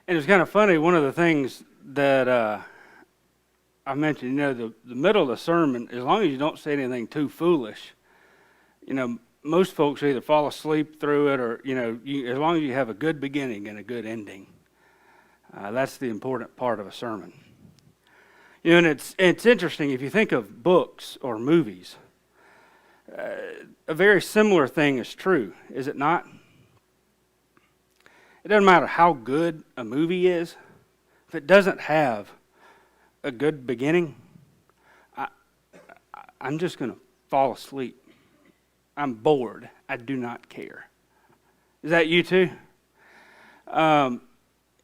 And it's kind of funny, one of the things that I mentioned, the middle of the sermon, as long as you don't say anything too foolish, most folks either fall asleep through it or, as long as you have a good beginning and a good ending. That's the important part of a sermon. And it's interesting, if you think of books or movies, a very similar thing is true, is it not? It doesn't matter how good a movie is, if it doesn't have a good beginning, I'm just going to fall asleep. I'm bored. I do not care. Is that you too? And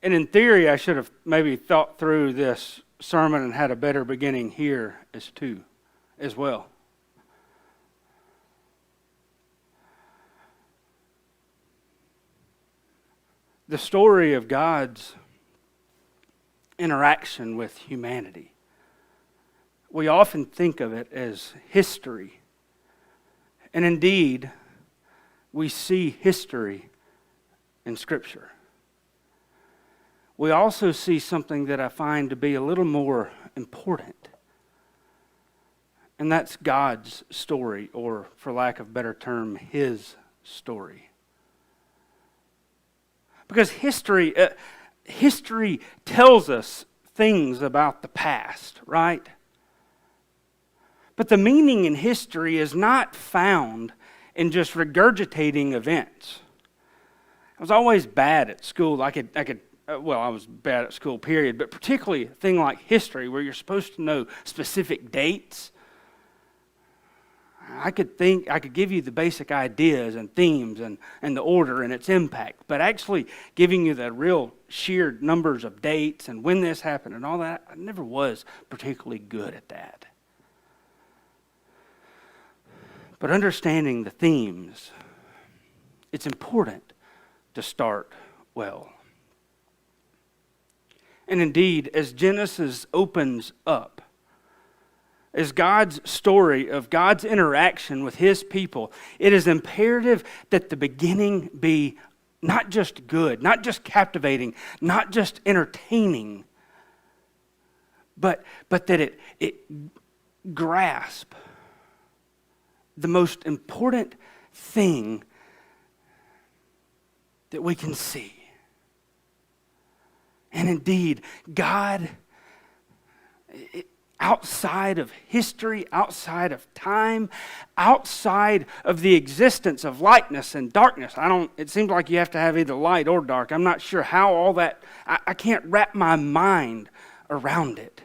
in theory, I should have maybe thought through this sermon and had a better beginning here as well. The story of God's interaction with humanity, we often think of it as history. And indeed, we see history in Scripture. We also see something that I find to be a little more important. And that's God's story, or for lack of a better term, His story. Because history tells us things about the past, right? But the meaning in history is not found in just regurgitating events. I was always bad at school. I was bad at school, period, but particularly a thing like history where you're supposed to know specific dates. I could give you the basic ideas and themes and the order and its impact, but actually giving you the real sheer numbers of dates and when this happened and all that, I never was particularly good at that. But understanding the themes, it's important to start well. And indeed, as Genesis opens up, as God's story of God's interaction with His people, it is imperative that the beginning be not just good, not just captivating, not just entertaining, but that it grasp the most important thing that we can see. And indeed, God, outside of history, outside of time, outside of the existence of lightness and darkness. It seems like you have to have either light or dark. I'm not sure how all that, I can't wrap my mind around it.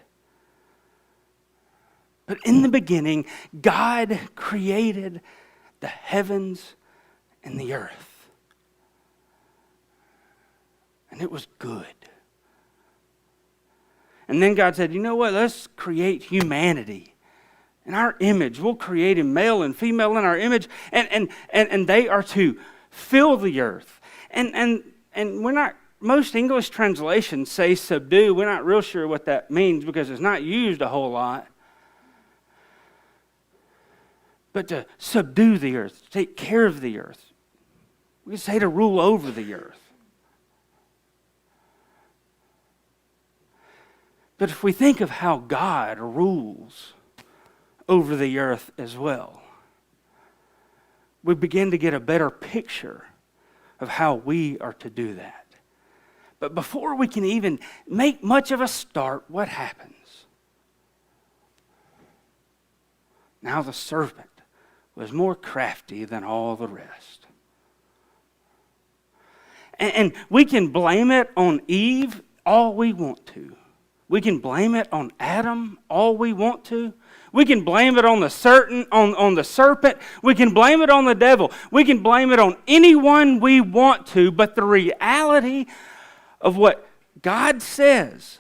But in the beginning, God created the heavens and the earth. And it was good. And then God said, you know what, let's create humanity in our image. We'll create him male and female in our image, and they are to fill the earth. And we're not, most English translations say subdue. We're not real sure what that means because it's not used a whole lot. But to subdue the earth, to take care of the earth. We could say to rule over the earth. But if we think of how God rules over the earth as well, we begin to get a better picture of how we are to do that. But before we can even make much of a start, what happens? Now the serpent was more crafty than all the rest. And we can blame it on Eve all we want to. We can blame it on Adam all we want to. We can blame it on the serpent. We can blame it on the devil. We can blame it on anyone we want to. But the reality of what God says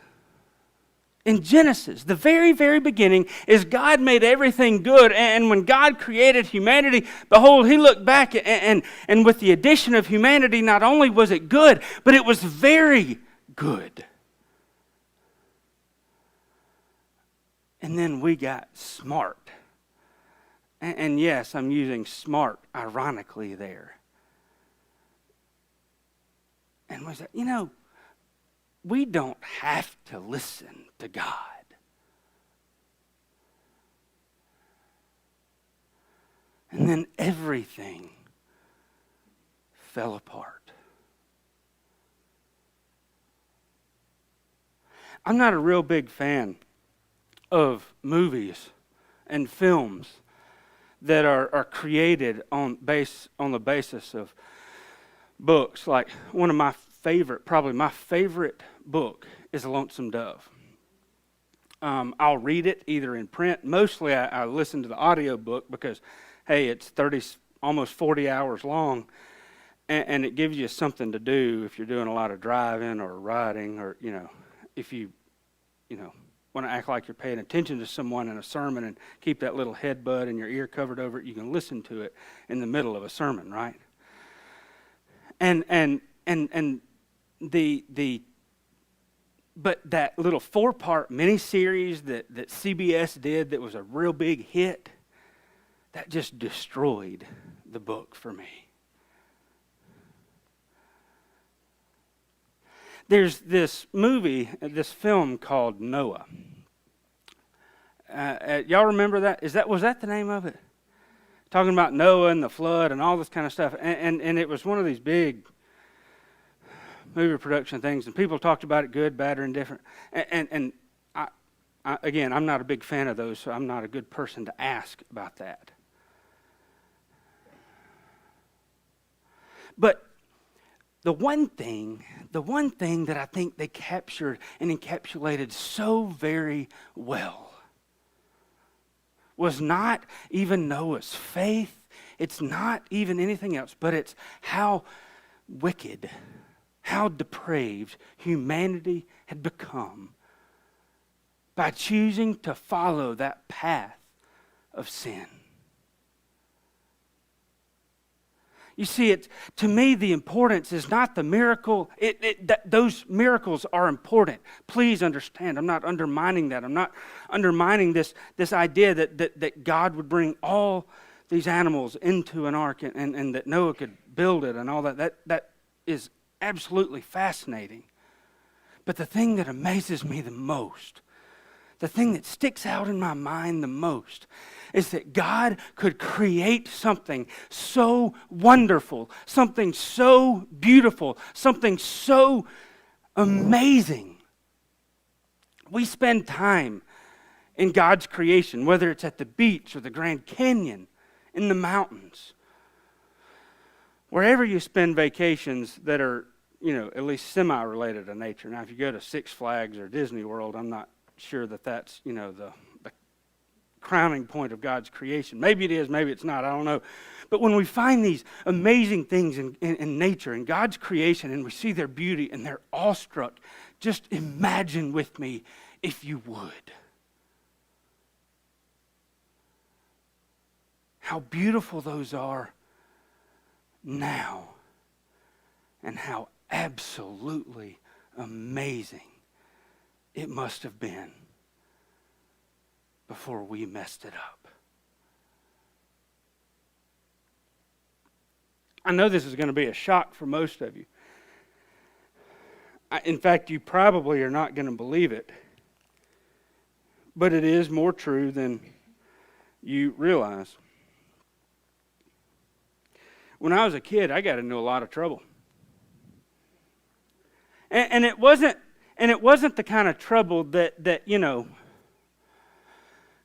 in Genesis, the very, very beginning, is God made everything good. And when God created humanity, behold, He looked back and with the addition of humanity, not only was it good, but it was very good. And then we got smart. And yes, I'm using smart ironically there. And we said, we don't have to listen to God. And then everything fell apart. I'm not a real big fan of movies and films that are created on the basis of books. Like one of my favorite, probably my favorite book is Lonesome Dove. I'll read it either in print. Mostly I listen to the audio book because, hey, it's almost 40 hours long, and it gives you something to do if you're doing a lot of driving or riding, or, if you want to act like you're paying attention to someone in a sermon and keep that little headbud and your ear covered over it, you can listen to it in the middle of a sermon, right? But that little 4-part miniseries that CBS did that was a real big hit, that just destroyed the book for me. There's this film called Noah. Y'all remember that? Was that the name of it? Talking about Noah and the flood and all this kind of stuff. And it was one of these big movie production things, and people talked about it good, bad, or indifferent. And I, again, I'm not a big fan of those, so I'm not a good person to ask about that. But the one thing that I think they captured and encapsulated so very well was not even Noah's faith. It's not even anything else, but it's how wicked, how depraved humanity had become by choosing to follow that path of sin. You see, to me, the importance is not the miracle. Those miracles are important. Please understand, I'm not undermining that. I'm not undermining this idea that God would bring all these animals into an ark and that Noah could build it and all that. That is absolutely fascinating. But the thing that amazes me the most, the thing that sticks out in my mind the most, is that God could create something so wonderful, something so beautiful, something so amazing. We spend time in God's creation, whether it's at the beach or the Grand Canyon, in the mountains. Wherever you spend vacations that are, at least semi-related to nature. Now, if you go to Six Flags or Disney World, I'm not sure that's, the crowning point of God's creation. Maybe it is, maybe it's not, I don't know. But when we find these amazing things in nature, in God's creation, and we see their beauty and they're awestruck, just imagine with me, if you would, how beautiful those are now, and how absolutely amazing it must have been before we messed it up. I know this is going to be a shock for most of you. In fact, you probably are not going to believe it. But it is more true than you realize. When I was a kid, I got into a lot of trouble. And it wasn't the kind of trouble that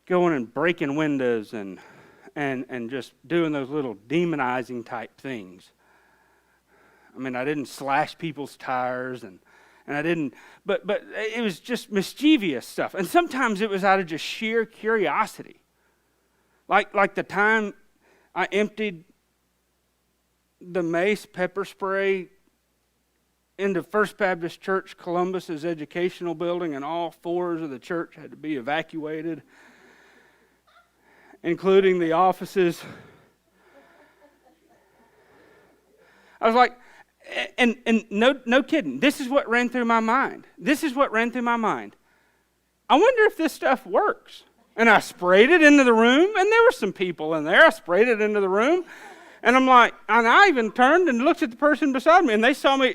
going and breaking windows and just doing those little demonizing type things. I mean, I didn't slash people's tires and I didn't, but it was just mischievous stuff. And sometimes it was out of just sheer curiosity. Like the time I emptied the mace pepper spray into First Baptist Church Columbus's educational building, and all floors of the church had to be evacuated, including the offices. I was like, and no kidding, this is what ran through my mind. I wonder if this stuff works. And I sprayed it into the room, and there were some people in there. I sprayed it into the room. And I'm like, and I even turned and looked at the person beside me, and they saw me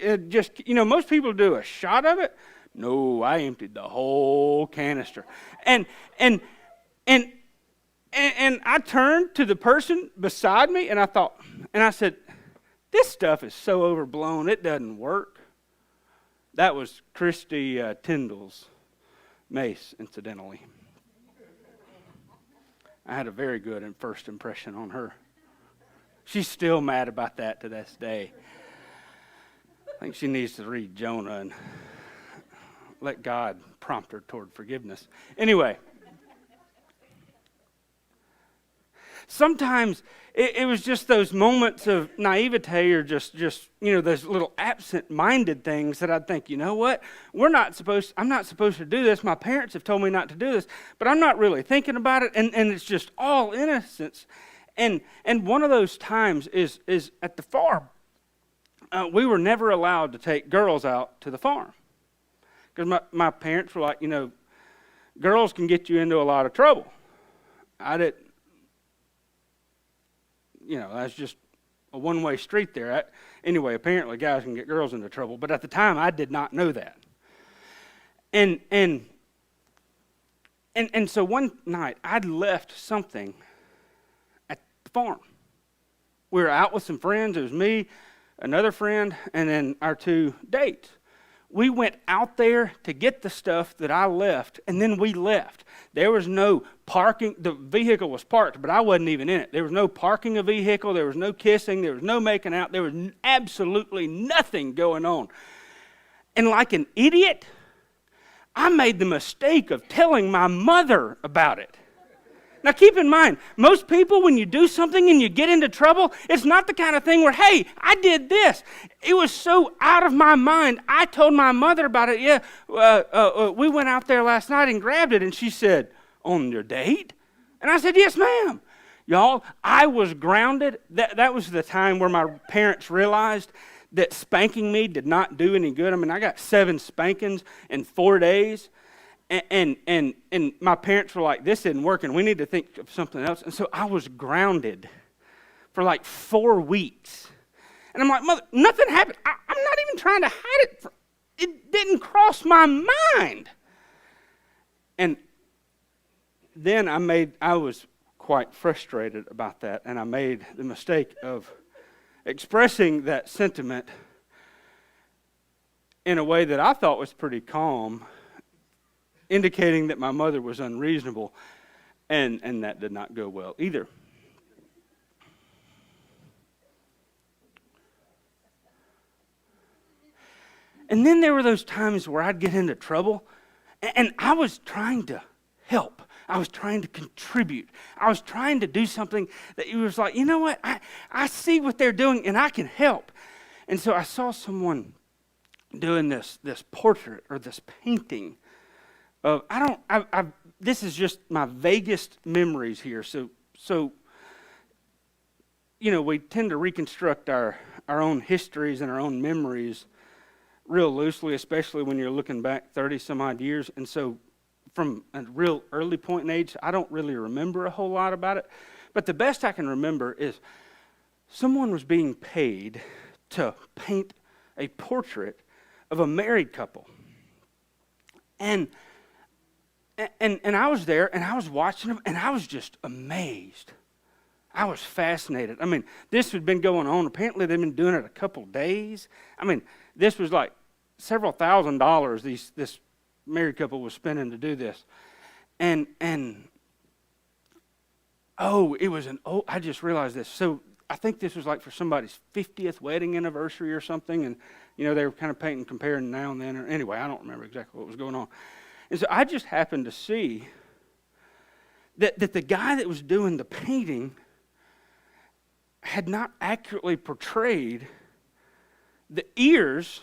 most people do a shot of it. No, I emptied the whole canister. And I turned to the person beside me, and I said, this stuff is so overblown, it doesn't work. That was Christy Tyndall's mace, incidentally. I had a very good first impression on her. She's still mad about that to this day. I think she needs to read Jonah and let God prompt her toward forgiveness. Anyway, sometimes it was just those moments of naivete or just those little absent-minded things that I'd think, you know what? I'm not supposed to do this. My parents have told me not to do this, but I'm not really thinking about it, and it's just all innocence. And one of those times is at the farm. We were never allowed to take girls out to the farm because my parents were like, girls can get you into a lot of trouble. I didn't. That's just a one-way street there. Anyway, apparently guys can get girls into trouble, but at the time I did not know that. And so one night I'd left something at the farm. We were out with some friends. It was me, another friend, and then our two dates. We went out there to get the stuff that I left, and then we left. There was no parking. The vehicle was parked, but I wasn't even in it. There was no parking a vehicle. There was no kissing. There was no making out. There was absolutely nothing going on. And like an idiot, I made the mistake of telling my mother about it. Now keep in mind, most people, when you do something and you get into trouble, it's not the kind of thing where, hey, I did this. It was so out of my mind. I told my mother about it. We went out there last night and grabbed it. And she said, on your date? And I said, yes, ma'am. Y'all, I was grounded. That was the time where my parents realized that spanking me did not do any good. I mean, I got 7 spankings in 4 days. And my parents were like, this isn't working. We need to think of something else. And so I was grounded for like 4 weeks. And I'm like, Mother, nothing happened. I'm not even trying to hide it. It didn't cross my mind. And then I was quite frustrated about that. And I made the mistake of expressing that sentiment in a way that I thought was pretty calm, indicating that my mother was unreasonable, and that did not go well either. And then there were those times where I'd get into trouble, and I was trying to help. I was trying to contribute. I was trying to do something that it was like, you know what? I see what they're doing, and I can help. And so I saw someone doing this portrait or this painting. This is just my vaguest memories here. So we tend to reconstruct our own histories and our own memories real loosely, especially when you're looking back 30 some odd years. And so from a real early point in age, I don't really remember a whole lot about it. But the best I can remember is someone was being paid to paint a portrait of a married couple. And I was there, and I was watching them, and I was just amazed. I was fascinated. I mean, this had been going on. Apparently, they've been doing it a couple days. I mean, this was like several $1,000s this married couple was spending to do this. I just realized this. So I think this was like for somebody's 50th wedding anniversary or something, and, they were kind of painting, comparing now and then. Anyway, I don't remember exactly what was going on. And so I just happened to see that the guy that was doing the painting had not accurately portrayed the ears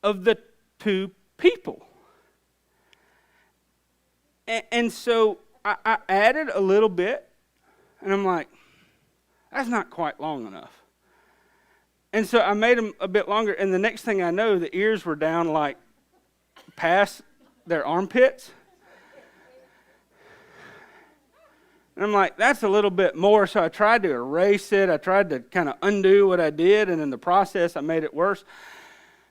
of the two people. And so I added a little bit, and I'm like, that's not quite long enough. And so I made them a bit longer, and the next thing I know, the ears were down like past their armpits. And I'm like, that's a little bit more. So I tried to erase it. I tried to kind of undo what I did. And in the process, I made it worse.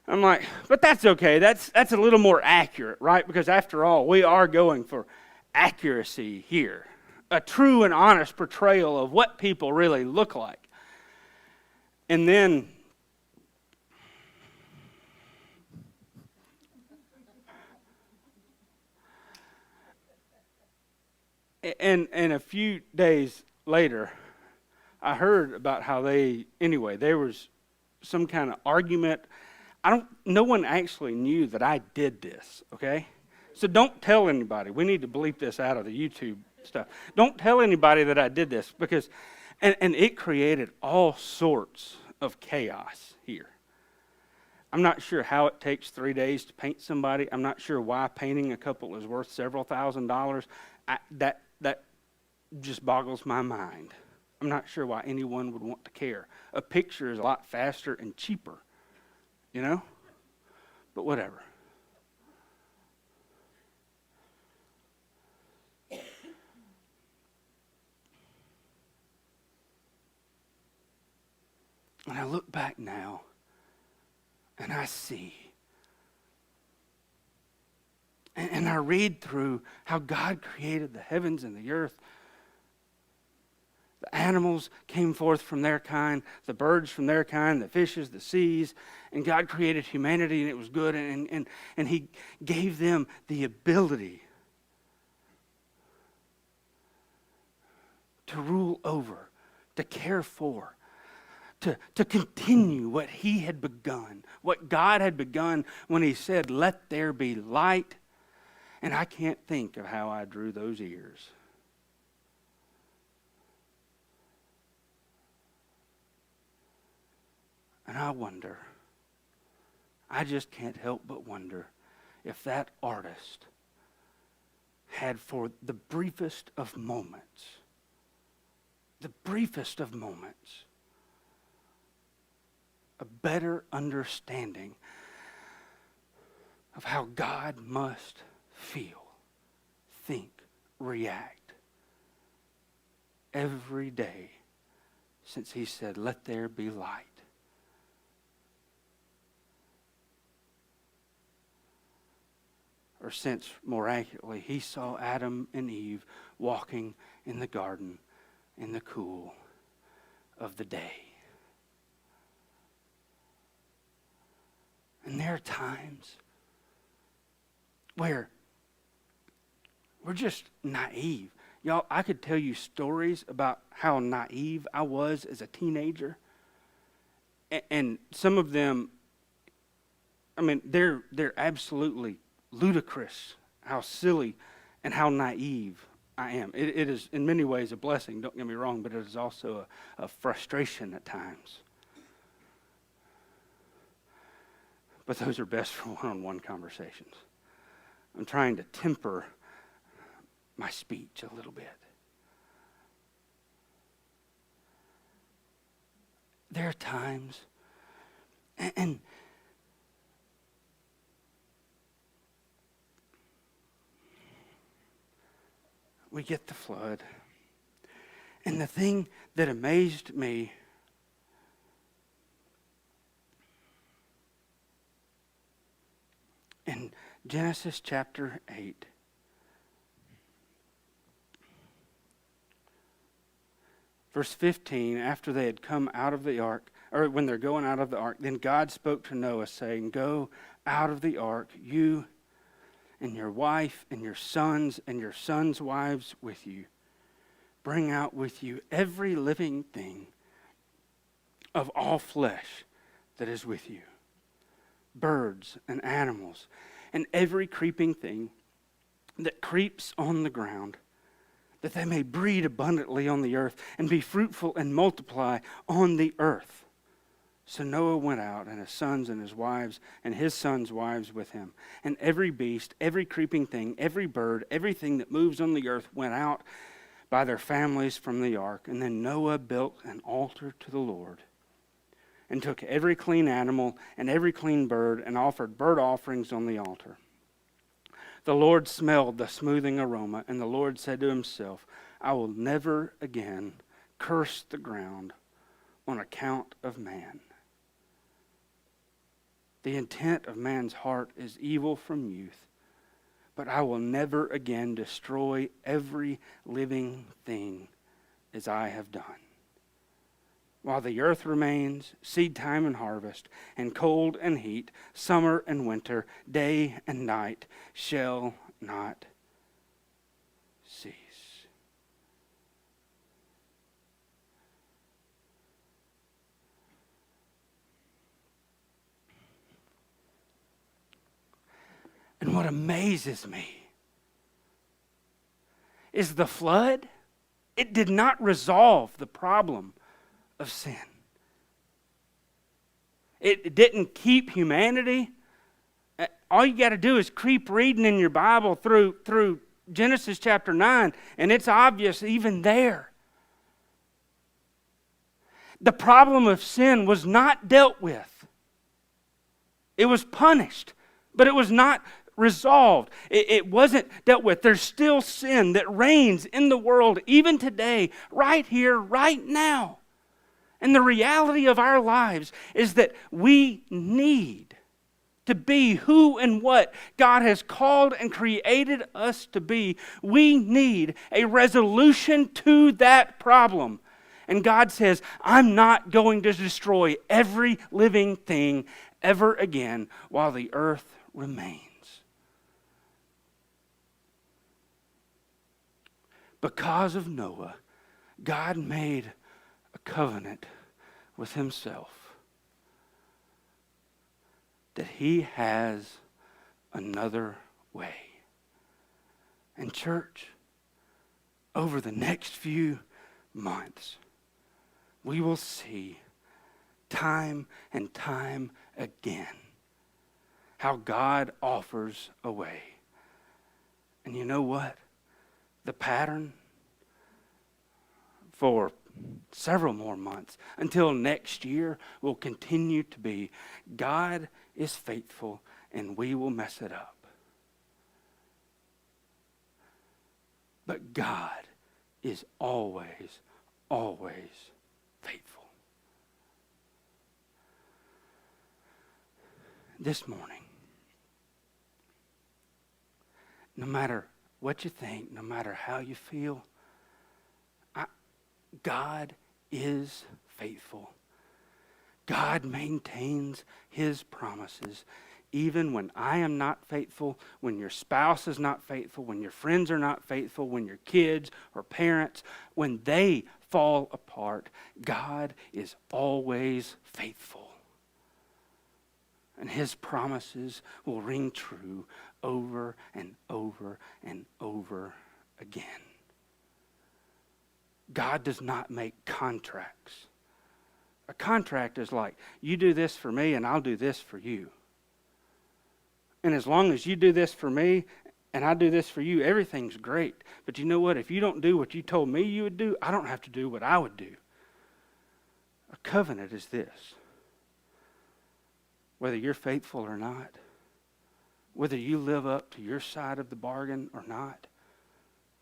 I'm like, but that's okay. That's a little more accurate, right? Because after all, we are going for accuracy here. A true and honest portrayal of what people really look like. And then And a few days later, I heard about how there was some kind of argument. No one actually knew that I did this, okay? So don't tell anybody. We need to bleep this out of the YouTube stuff. Don't tell anybody that I did this because, and it created all sorts of chaos here. I'm not sure how it takes 3 days to paint somebody. I'm not sure why painting a couple is worth several $1,000s. That just boggles my mind. I'm not sure why anyone would want to care. A picture is a lot faster and cheaper, you know? But whatever. And I look back now, and I see, and I read through how God created the heavens and the earth. The animals came forth from their kind, the birds from their kind, the fishes, the seas, and God created humanity, and it was good, and He gave them the ability to rule over, to care for, to continue what He had begun, what God had begun when He said, "Let there be light." And I can't think of how I drew those ears. And I just can't help but wonder if that artist had, for the briefest of moments, a better understanding of how God must feel, think, react every day since He said, "Let there be light." Or since, more accurately, He saw Adam and Eve walking in the garden in the cool of the day. And there are times where we're just naive. Y'all, I could tell you stories about how naive I was as a teenager. And some of them, I mean, they're absolutely ludicrous, how silly and how naive I am. It is in many ways a blessing, don't get me wrong, but it is also a frustration at times. But those are best for one-on-one conversations. I'm trying to temper my speech a little bit. There are times, and we get the flood. And the thing that amazed me in Genesis chapter 8, verse 15, after they had come out of the ark, or when they're going out of the ark, then God spoke to Noah, saying, "Go out of the ark, you and your wife and your sons wives with you. Bring out with you every living thing of all flesh that is with you, birds and animals, and every creeping thing that creeps on the ground, that they may breed abundantly on the earth and be fruitful and multiply on the earth." So Noah went out, and his sons and his sons' wives with him. And every beast, every creeping thing, every bird, everything that moves on the earth went out by their families from the ark. And then Noah built an altar to the Lord, and took every clean animal and every clean bird, and offered burnt offerings on the altar. The Lord smelled the smoothing aroma, and the Lord said to himself, I will never again curse the ground on account of man. The intent of man's heart is evil from youth, but I will never again destroy every living thing as I have done. While the earth remains, seed time and harvest, and cold and heat, summer and winter, day and night shall not cease. And what amazes me is the flood. It did not resolve the problem of sin. It didn't keep humanity. All you got to do is keep reading in your Bible through Genesis chapter 9, and it's obvious even there. The problem of sin was not dealt with. It was punished, but it was not resolved. It wasn't dealt with. There's still sin that reigns in the world even today, right here, right now. And the reality of our lives is that we need to be who and what God has called and created us to be. We need a resolution to that problem. And God says, I'm not going to destroy every living thing ever again while the earth remains. Because of Noah, God made a covenant with himself that he has another way. And church, over the next few months, we will see time and time again how God offers a way. And you know what? The pattern for several more months until next year will continue to be God is faithful and we will mess it up. But God is always, always faithful. This morning, no matter what you think, no matter how you feel, God is faithful. God maintains his promises. Even when I am not faithful, when your spouse is not faithful, when your friends are not faithful, when your kids or parents, when they fall apart, God is always faithful. And his promises will ring true over and over and over again. God does not make contracts. A contract is like, you do this for me and I'll do this for you. And as long as you do this for me and I do this for you, everything's great. But you know what? If you don't do what you told me you would do, I don't have to do what I would do. A covenant is this. Whether you're faithful or not, whether you live up to your side of the bargain or not,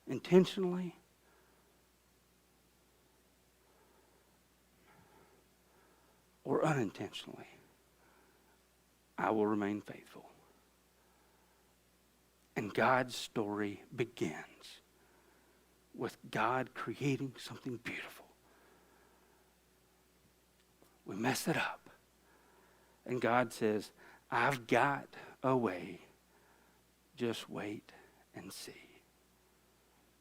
intentionally or unintentionally, I will remain faithful. And God's story begins with God creating something beautiful. We mess it up. And God says, I've got a way. Just wait and see.